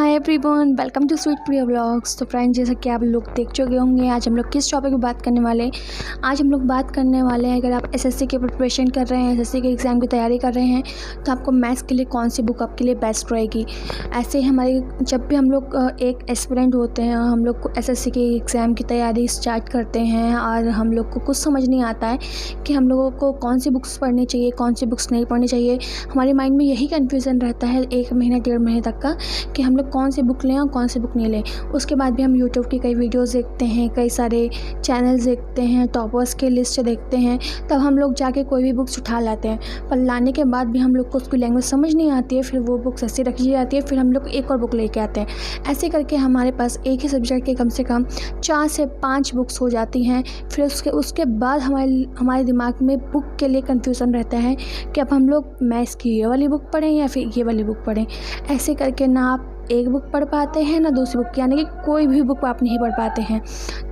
Hi everyone, welcome to sweet Priya vlogs. तो friends, जैसा कि आप लोग देख चुके होंगे, आज हम लोग किस टॉपिक पे बात करने वाले हैं। आज हम लोग बात करने वाले हैं, अगर आप एसएससी की प्रिपरेशन कर रहे हैं, एसएससी के एग्ज़ाम की तैयारी कर रहे हैं, तो आपको मैथ्स के लिए कौन सी बुक आपके लिए बेस्ट रहेगी। ऐसे ही हमारे जब भी हम लोग एक एस्पिरेंट होते हैं, हम लोग को एसएससी के एग्ज़ाम की तैयारी स्टार्ट करते हैं और हम लोग को कुछ समझ नहीं आता है कि हम लोगों को कौन सी बुक्स पढ़नी चाहिए, कौन सी बुक्स नहीं पढ़नी चाहिए। हमारे माइंड में यही कन्फ्यूज़न रहता है 1 महीने 1.5 महीने तक का कि हम लोग कौन सी बुक लें और कौन सी बुक नहीं लें। उसके बाद भी हम यूट्यूब की कई वीडियोस देखते हैं, कई सारे चैनल्स देखते हैं, टॉपर्स के लिस्ट देखते हैं, तब हम लोग जाके कोई भी बुक्स उठा लाते हैं। पर लाने के बाद भी हम लोग को उसकी लैंग्वेज समझ नहीं आती है, फिर वो बुक्स ऐसी रखी जाती है, फिर हम लोग एक और बुक लेके आते हैं। ऐसे करके हमारे पास एक ही सब्जेक्ट के कम से कम 4 से 5 बुक्स हो जाती हैं। फिर उसके बाद हमारे दिमाग में बुक के लिए कन्फ्यूज़न रहता है कि अब हम लोग मैथ्स की ये वाली बुक पढ़ें या फिर ये वाली बुक पढ़ें। ऐसे करके ना आप एक बुक पढ़ पाते हैं ना दूसरी बुक, यानी कि कोई भी बुक आप नहीं पढ़ पाते हैं।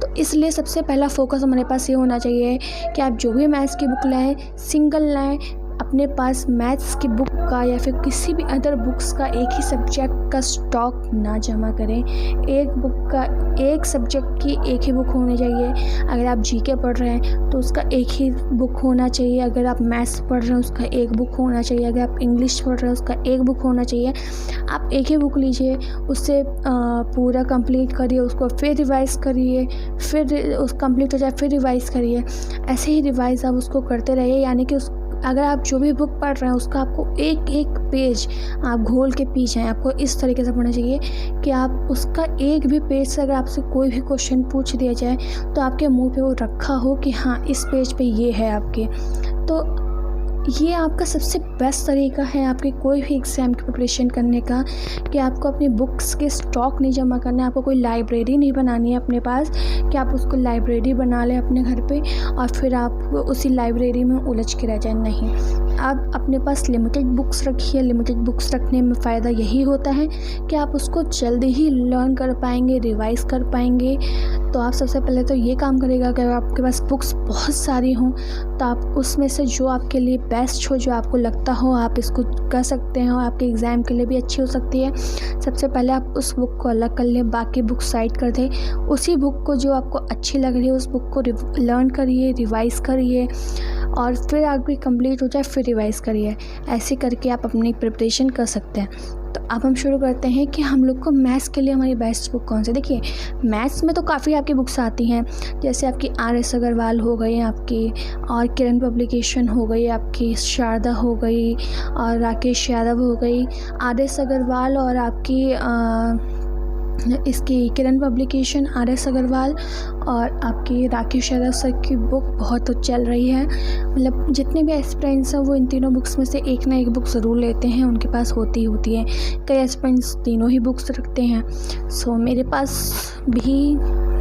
तो इसलिए सबसे पहला फोकस हमारे पास ये होना चाहिए कि आप जो भी मैथ्स की बुक लाएँ, सिंगल लाएँ, अपने पास मैथ्स की बुक का या फिर किसी भी अदर बुक्स का एक ही सब्जेक्ट का स्टॉक ना जमा करें। एक बुक का, एक सब्जेक्ट की एक ही बुक होनी चाहिए। अगर आप जीके पढ़ रहे हैं तो उसका एक ही बुक होना चाहिए। अगर आप मैथ्स पढ़ रहे हैं उसका एक बुक होना चाहिए। अगर आप इंग्लिश पढ़ रहे हैं उसका एक बुक होना चाहिए। आप एक ही बुक लीजिए, उससे पूरा कंप्लीट करिए, उसको फिर रिवाइज़ करिए, फिर उस कंप्लीट हो जाए फिर रिवाइज़ करिए। ऐसे ही रिवाइज़ आप उसको करते रहिए। यानी कि अगर आप जो भी बुक पढ़ रहे हैं उसका आपको एक एक पेज आप घोल के पी जाएँ। आपको इस तरीके से पढ़ना चाहिए कि आप उसका एक भी पेज से अगर आपसे कोई भी क्वेश्चन पूछ दिया जाए तो आपके मुंह पे वो रखा हो कि हाँ, इस पेज पे ये है आपके। तो ये आपका सबसे बेस्ट तरीका है आपके कोई भी एग्ज़ाम की प्रिपरेशन करने का, कि आपको अपनी बुक्स के स्टॉक नहीं जमा करना है। आपको कोई लाइब्रेरी नहीं बनानी है अपने पास कि आप उसको लाइब्रेरी बना लें अपने घर पे और फिर आप उसी लाइब्रेरी में उलझ के रह जाएं। नहीं, आप अपने पास लिमिटेड बुक्स रखिए। लिमिटेड बुक्स रखने में फ़ायदा यही होता है कि आप उसको जल्दी ही लर्न कर पाएंगे, रिवाइज़ कर पाएंगे। तो आप सबसे पहले तो ये काम करेगा कि अगर आपके पास बुक्स बहुत सारी हों तो आप उसमें से जो आपके लिए बेस्ट हो, जो आपको लगता हो आप इसको कर सकते हैं और आपके एग्ज़ाम के लिए भी अच्छी हो सकती है, सबसे पहले आप उस बुक को अलग कर लें, बाकी बुक साइड कर दें। उसी बुक को जो आपको अच्छी लग रही है उस बुक को लर्न करिए, रिवाइज़ करिए और फिर आपकी कंप्लीट हो जाए फिर रिवाइज़ करिए। ऐसे करके आप अपनी प्रिपरेशन कर सकते हैं। तो अब हम शुरू करते हैं कि हम लोग को मैथ्स के लिए हमारी बेस्ट बुक कौन सी। देखिए, मैथ्स में तो काफ़ी आपकी बुक्स आती हैं, जैसे आपकी RS अग्रवाल हो गई आपकी, और किरण पब्लिकेशन हो गई आपकी, शारदा हो गई और राकेश यादव हो गई। RS अग्रवाल और आपकी इसकी किरण पब्लिकेशन, RS अग्रवाल और आपकी राकेश यादव सर की बुक बहुत चल रही है। मतलब जितने भी एस्पिरेंट्स हैं वो इन तीनों बुक्स में से एक ना एक बुक ज़रूर लेते हैं, उनके पास होती है। कई एस्पिरेंट्स तीनों ही बुक्स रखते हैं। सो मेरे पास भी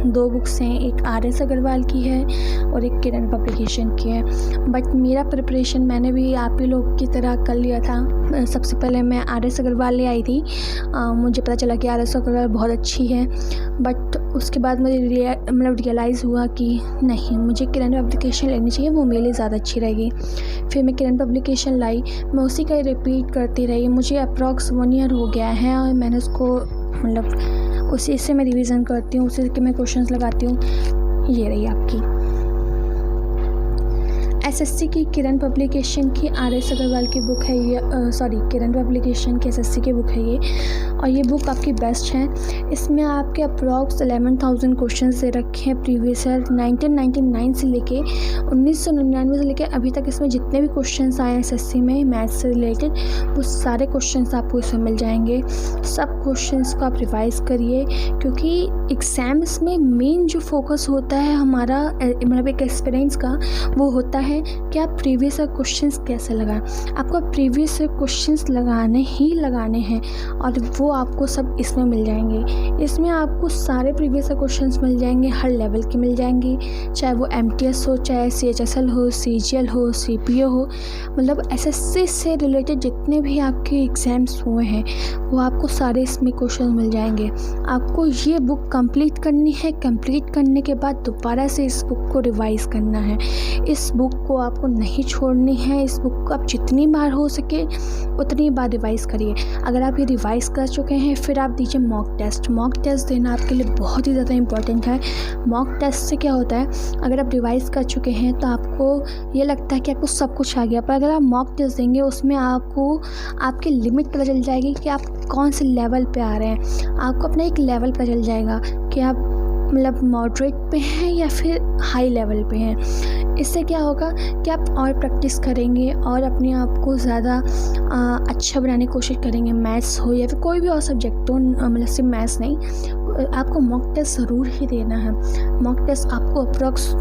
2 बुक्स हैं, एक RS अग्रवाल की है और एक किरण पब्लिकेशन की है। बट मेरा प्रिपरेशन मैंने भी आप ही लोग की तरह कर लिया था। सबसे पहले मैं RS अग्रवाल ले आई थी। मुझे पता चला कि RS अग्रवाल बहुत अच्छी है, बट उसके बाद मुझे रियलाइज़ हुआ कि नहीं, मुझे किरण पब्लिकेशन लेनी चाहिए, वो मेरे लिए ज़्यादा अच्छी रहेगी। फिर मैं किरण पब्लिकेशन लाई, मैं उसी का रिपीट करती रही। मुझे अप्रॉक्स 1 ईयर हो गया है और मैंने उसको उसी से मैं रिवीजन करती हूँ, उसी के मैं क्वेश्चंस लगाती हूँ। ये रही आपकी एसएससी की किरण पब्लिकेशन की RS अग्रवाल की बुक है ये। किरण पब्लिकेशन की एसएससी की बुक है ये, और ये बुक आपकी बेस्ट है। इसमें आपके अप्रॉक्स 11,000 क्वेश्चन दे रखे हैं प्रीवियस ईयर 1999 से लेके 1999 से लेके अभी तक। इसमें जितने भी क्वेश्चंस आए हैं एसएससी में मैथ्स से रिलेटेड, वो सारे क्वेश्चंस आपको इसमें मिल जाएंगे। सब क्वेश्चंस को आप रिवाइज़ करिए, क्योंकि एग्ज़ाम्स में मेन जो फोकस होता है हमारा, मतलब एक एक्सपीरियंस का, वो होता है कि आप प्रीवियस ईयर क्वेश्चंस कैसे लगाएं। आपको प्रीवियस ईयर क्वेश्चंस लगाने हैं और वो आपको सब इसमें मिल जाएंगे। इसमें आपको सारे प्रीवियस ईयर क्वेश्चंस मिल जाएंगे, हर लेवल के मिल जाएंगे, चाहे वो MTS हो, चाहे CHSL हो, CGL हो, CPO हो। मतलब SSC से रिलेटेड जितने भी आपके एग्ज़ाम्स हुए हैं वो आपको सारे इसमें क्वेश्चन मिल जाएंगे। आपको ये बुक कंप्लीट करनी है। कंप्लीट करने के बाद दोबारा से इस बुक को रिवाइज़ करना है। इस बुक को आपको नहीं छोड़नी है। इस बुक को आप जितनी बार हो सके उतनी बार रिवाइज़ करिए। अगर आप ये रिवाइज़ कर चुके हैं फिर आप दीजिए मॉक टेस्ट। मॉक टेस्ट देना आपके लिए बहुत ही ज़्यादा इंपॉर्टेंट है। मॉक टेस्ट से क्या होता है, अगर आप रिवाइज़ कर चुके हैं तो आपको ये लगता है कि आपको सब कुछ आ गया, पर अगर आप मॉक टेस्ट देंगे उसमें आपको आपकी लिमिट पता चल जाएगी कि आप कौन से लेवल पे आ रहे हैं। आपको अपना एक लेवल पता चल जाएगा कि आप मतलब मॉडरेट पे हैं या फिर हाई लेवल पे हैं। इससे क्या होगा कि आप और प्रैक्टिस करेंगे और अपने आप को ज़्यादा अच्छा बनाने की कोशिश करेंगे। मैथ्स हो या फिर कोई भी और सब्जेक्ट हो, मतलब सिर्फ मैथ्स नहीं, आपको मॉक टेस्ट ज़रूर ही देना है। मॉक टेस्ट आपको अप्रॉक्स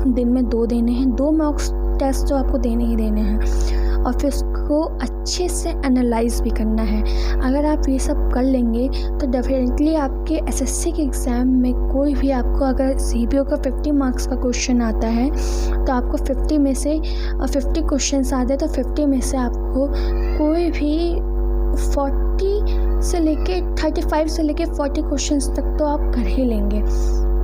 दिन में 2 देने हैं। 2 मॉक टेस्ट तो आपको देने ही देने हैं और फिर उसको अच्छे से एनालाइज भी करना है। अगर आप ये सब कर लेंगे तो डेफिनेटली आपके एसएससी के एग्ज़ाम में कोई भी आपको अगर सीबीओ का 50 मार्क्स का क्वेश्चन आता है तो आपको 50 में से 50 क्वेश्चन आते हैं तो 50 में से आपको कोई भी 40 से लेके 35 से लेके 40 क्वेश्चंस तक तो आप कर ही लेंगे।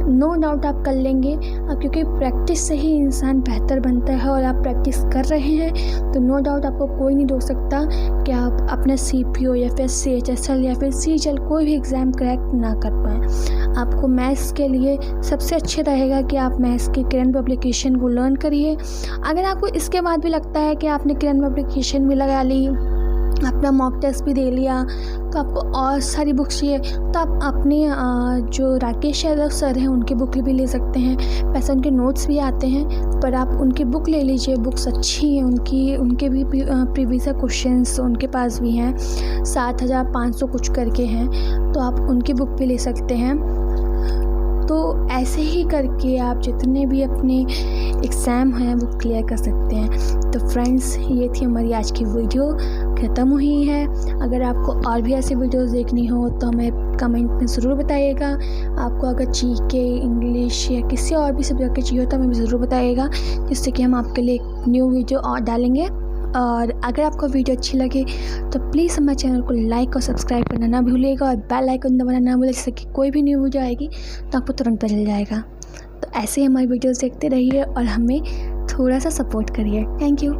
नो डाउट आप कर लेंगे, क्योंकि प्रैक्टिस से ही इंसान बेहतर बनता है और आप प्रैक्टिस कर रहे हैं तो नो डाउट आपको कोई नहीं रोक सकता कि आप अपना सीपीओ या फिर सीएचएसएल या फिर सीजीएल कोई भी एग्ज़ाम क्रैक ना कर पाएँ। आपको मैथ्स के लिए सबसे अच्छे रहेगा कि आप मैथ्स के करंट पब्लिकेशन को लर्न करिए। अगर आपको इसके बाद भी लगता है कि आपने करंट पब्लिकेशन भी लगा ली, अपना मॉक टेस्ट भी दे लिया, तो आपको और सारी बुक्स चाहिए तो आप अपने जो राकेश यादव सर हैं उनकी बुक भी ले सकते हैं। वैसे उनके नोट्स भी आते हैं पर आप उनकी बुक ले लीजिए, बुक्स अच्छी हैं उनके भी प्रीवियस क्वेश्चंस उनके पास भी हैं, 7500 कुछ करके हैं, तो आप उनकी बुक भी ले सकते हैं। तो ऐसे ही करके आप जितने भी अपने एग्ज़ाम हैं वो क्लियर कर सकते हैं। तो फ्रेंड्स, ये थी हमारी आज की वीडियो, ख़त्म हुई है। अगर आपको और भी ऐसी वीडियोस देखनी हो तो हमें कमेंट में ज़रूर बताइएगा। आपको अगर जीके, इंग्लिश या किसी और भी सब्जेक्ट की चाहिए तो हमें ज़रूर बताइएगा, जिससे कि हम आपके लिए एक न्यू वीडियो और डालेंगे। और अगर आपको वीडियो अच्छी लगे तो प्लीज़ हमारे चैनल को लाइक और सब्सक्राइब करना ना भूलिएगा और बेल आइकन दबाना ना भूलिए, जिससे कि कोई भी न्यू वीडियो आएगी तो आपको तुरंत पता चल जाएगा। तो ऐसे ही हमारी वीडियोस देखते रहिए और हमें थोड़ा सा सपोर्ट करिए। Thank you.